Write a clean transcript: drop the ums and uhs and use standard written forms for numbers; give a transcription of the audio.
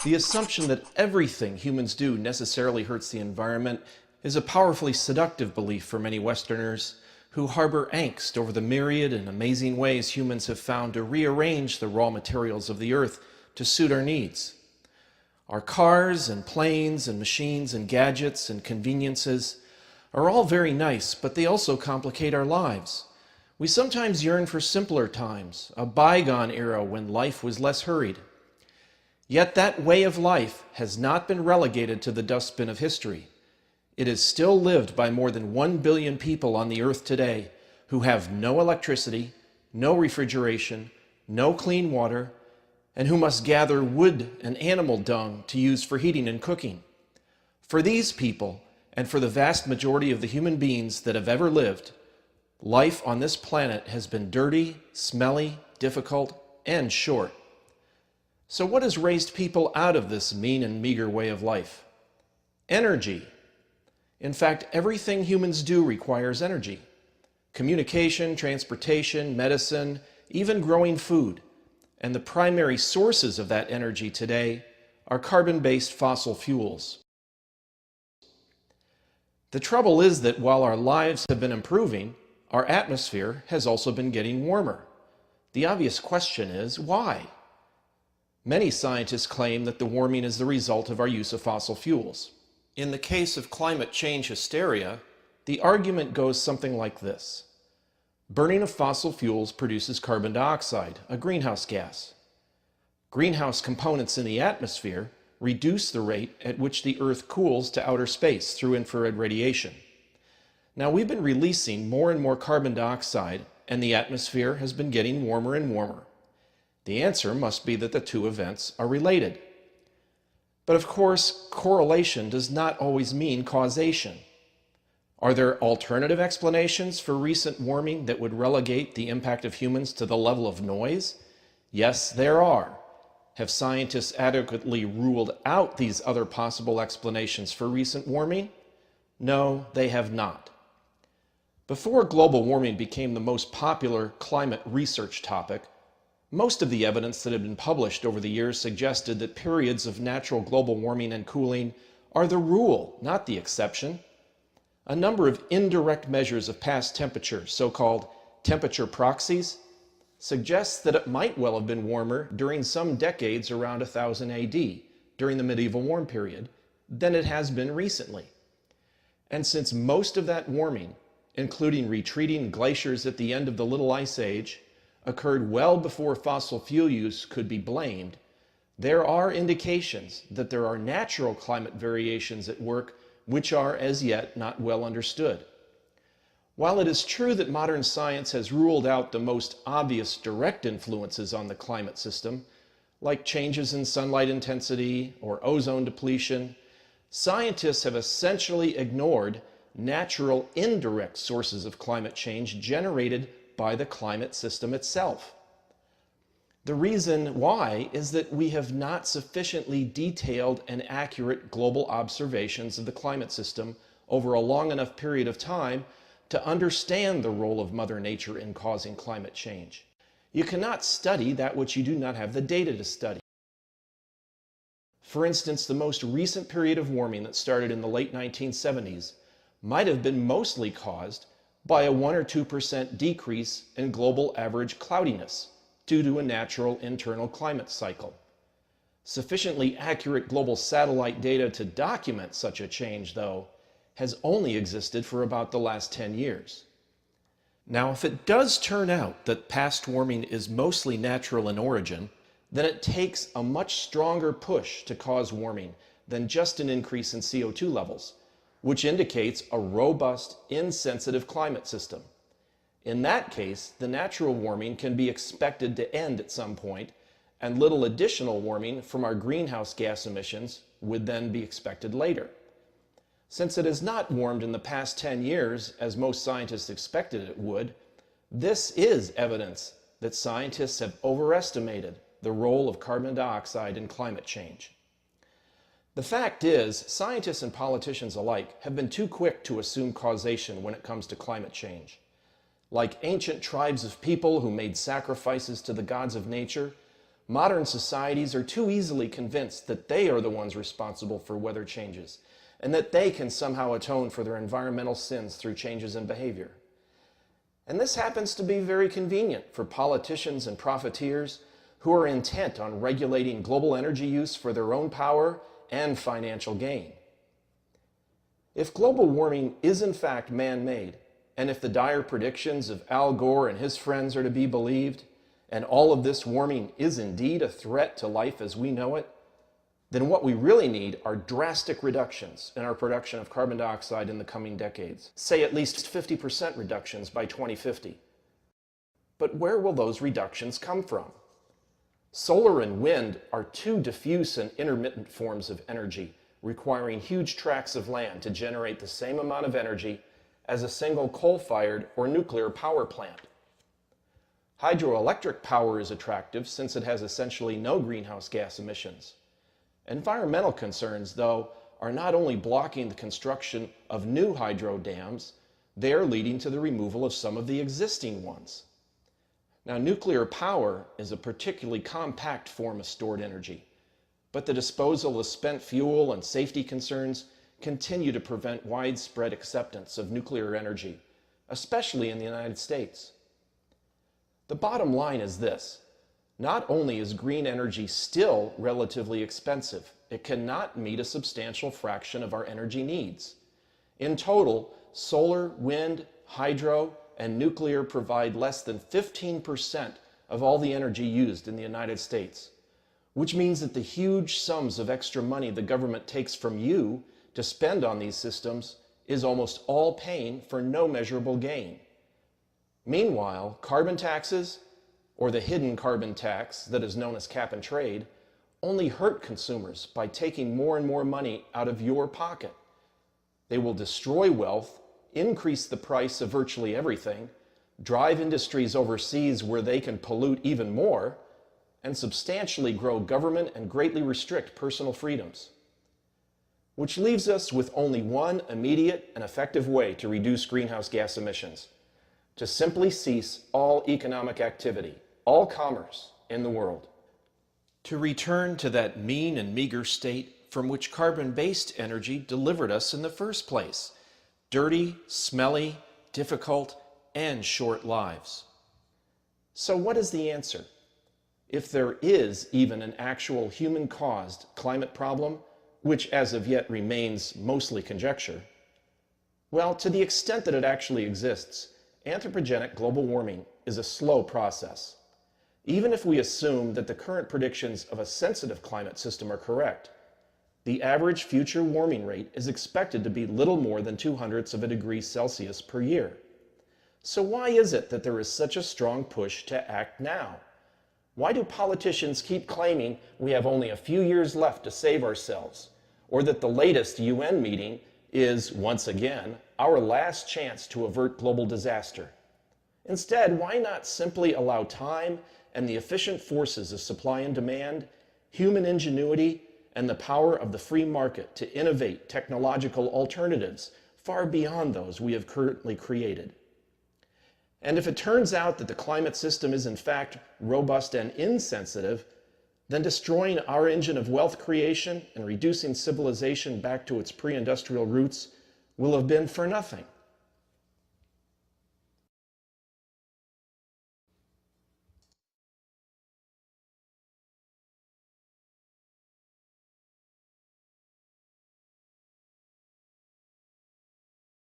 The assumption that everything humans do necessarily hurts the environment is a powerfully seductive belief for many Westerners who harbor angst over the myriad and amazing ways humans have found to rearrange the raw materials of the earth to suit our needs. Our cars and planes and machines and gadgets and conveniences are all very nice, but they also complicate our lives. We sometimes yearn for simpler times, a bygone era when life was less hurried. Yet that way of life has not been relegated to the dustbin of history. It is still lived by more than 1 billion people on the earth today who have no electricity, no refrigeration, no clean water, and who must gather wood and animal dung to use for heating and cooking. For these people, and for the vast majority of the human beings that have ever lived, life on this planet has been dirty, smelly, difficult, and short. So what has raised people out of this mean and meager way of life? Energy. In fact, everything humans do requires energy. Communication, transportation, medicine, even growing food. And the primary sources of that energy today are carbon-based fossil fuels. The trouble is that while our lives have been improving, our atmosphere has also been getting warmer. The obvious question is, why? Many scientists claim that the warming is the result of our use of fossil fuels. In the case of climate change hysteria, the argument goes something like this. Burning of fossil fuels produces carbon dioxide, a greenhouse gas. Greenhouse components in the atmosphere reduce the rate at which the Earth cools to outer space through infrared radiation. Now, we've been releasing more and more carbon dioxide, and the atmosphere has been getting warmer and warmer. The answer must be that the two events are related. But of course, correlation does not always mean causation. Are there alternative explanations for recent warming that would relegate the impact of humans to the level of noise? Yes, there are. Have scientists adequately ruled out these other possible explanations for recent warming? No, they have not. Before global warming became the most popular climate research topic, most of the evidence that had been published over the years suggested that periods of natural global warming and cooling are the rule, not the exception. A number of indirect measures of past temperature, so-called temperature proxies, suggests that it might well have been warmer during some decades around 1000 AD, during the medieval warm period, than it has been recently. And since most of that warming, including retreating glaciers at the end of the Little Ice Age, occurred well before fossil fuel use could be blamed, there are indications that there are natural climate variations at work which are as yet not well understood. While it is true that modern science has ruled out the most obvious direct influences on the climate system, like changes in sunlight intensity or ozone depletion, scientists have essentially ignored natural indirect sources of climate change generated by the climate system itself. The reason why is that we have not sufficiently detailed and accurate global observations of the climate system over a long enough period of time to understand the role of Mother Nature in causing climate change. You cannot study that which you do not have the data to study. For instance, the most recent period of warming that started in the late 1970s might have been mostly caused by a 1 or 2% decrease in global average cloudiness due to a natural internal climate cycle. Sufficiently accurate global satellite data to document such a change, though, has only existed for about the last 10 years. Now, if it does turn out that past warming is mostly natural in origin, then it takes a much stronger push to cause warming than just an increase in CO2 levels, which indicates a robust, insensitive climate system. In that case, the natural warming can be expected to end at some point, and little additional warming from our greenhouse gas emissions would then be expected later. Since it has not warmed in the past 10 years, as most scientists expected it would, this is evidence that scientists have overestimated the role of carbon dioxide in climate change. The fact is, scientists and politicians alike have been too quick to assume causation when it comes to climate change. Like ancient tribes of people who made sacrifices to the gods of nature, Modern societies are too easily convinced that they are the ones responsible for weather changes, and that they can somehow atone for their environmental sins through changes in behavior. And this happens to be very convenient for politicians and profiteers who are intent on regulating global energy use for their own power and financial gain. If global warming is in fact man-made, and if the dire predictions of Al Gore and his friends are to be believed, and all of this warming is indeed a threat to life as we know it, then what we really need are drastic reductions in our production of carbon dioxide in the coming decades. Say at least 50% reductions by 2050. But where will those reductions come from? Solar and wind are two diffuse and intermittent forms of energy, requiring huge tracts of land to generate the same amount of energy as a single coal-fired or nuclear power plant. Hydroelectric power is attractive since it has essentially no greenhouse gas emissions. Environmental concerns, though, are not only blocking the construction of new hydro dams, they are leading to the removal of some of the existing ones. Now, nuclear power is a particularly compact form of stored energy, but the disposal of spent fuel and safety concerns continue to prevent widespread acceptance of nuclear energy, especially in the United States. The bottom line is this: not only is green energy still relatively expensive, it cannot meet a substantial fraction of our energy needs. In total, solar, wind, hydro, and nuclear provide less than 15% of all the energy used in the United States, which means that the huge sums of extra money the government takes from you to spend on these systems is almost all pain for no measurable gain. Meanwhile, carbon taxes, or the hidden carbon tax that is known as cap and trade, only hurt consumers by taking more and more money out of your pocket. They will destroy wealth, increase the price of virtually everything, drive industries overseas where they can pollute even more, and substantially grow government and greatly restrict personal freedoms. Which leaves us with only one immediate and effective way to reduce greenhouse gas emissions: to simply cease all economic activity, all commerce in the world. To return to that mean and meager state from which carbon-based energy delivered us in the first place: dirty, smelly, difficult, and short lives. So what is the answer? If there is even an actual human-caused climate problem, which as of yet remains mostly conjecture, well, to the extent that it actually exists, anthropogenic global warming is a slow process. Even if we assume that the current predictions of a sensitive climate system are correct, the average future warming rate is expected to be little more than 0.02 of a degree Celsius per year. So why is it that there is such a strong push to act now? Why do politicians keep claiming we have only a few years left to save ourselves, or that the latest UN meeting is, once again, our last chance to avert global disaster? Instead, why not simply allow time and the efficient forces of supply and demand, human ingenuity, and the power of the free market to innovate technological alternatives far beyond those we have currently created? And if it turns out that the climate system is in fact robust and insensitive, then destroying our engine of wealth creation and reducing civilization back to its pre-industrial roots will have been for nothing.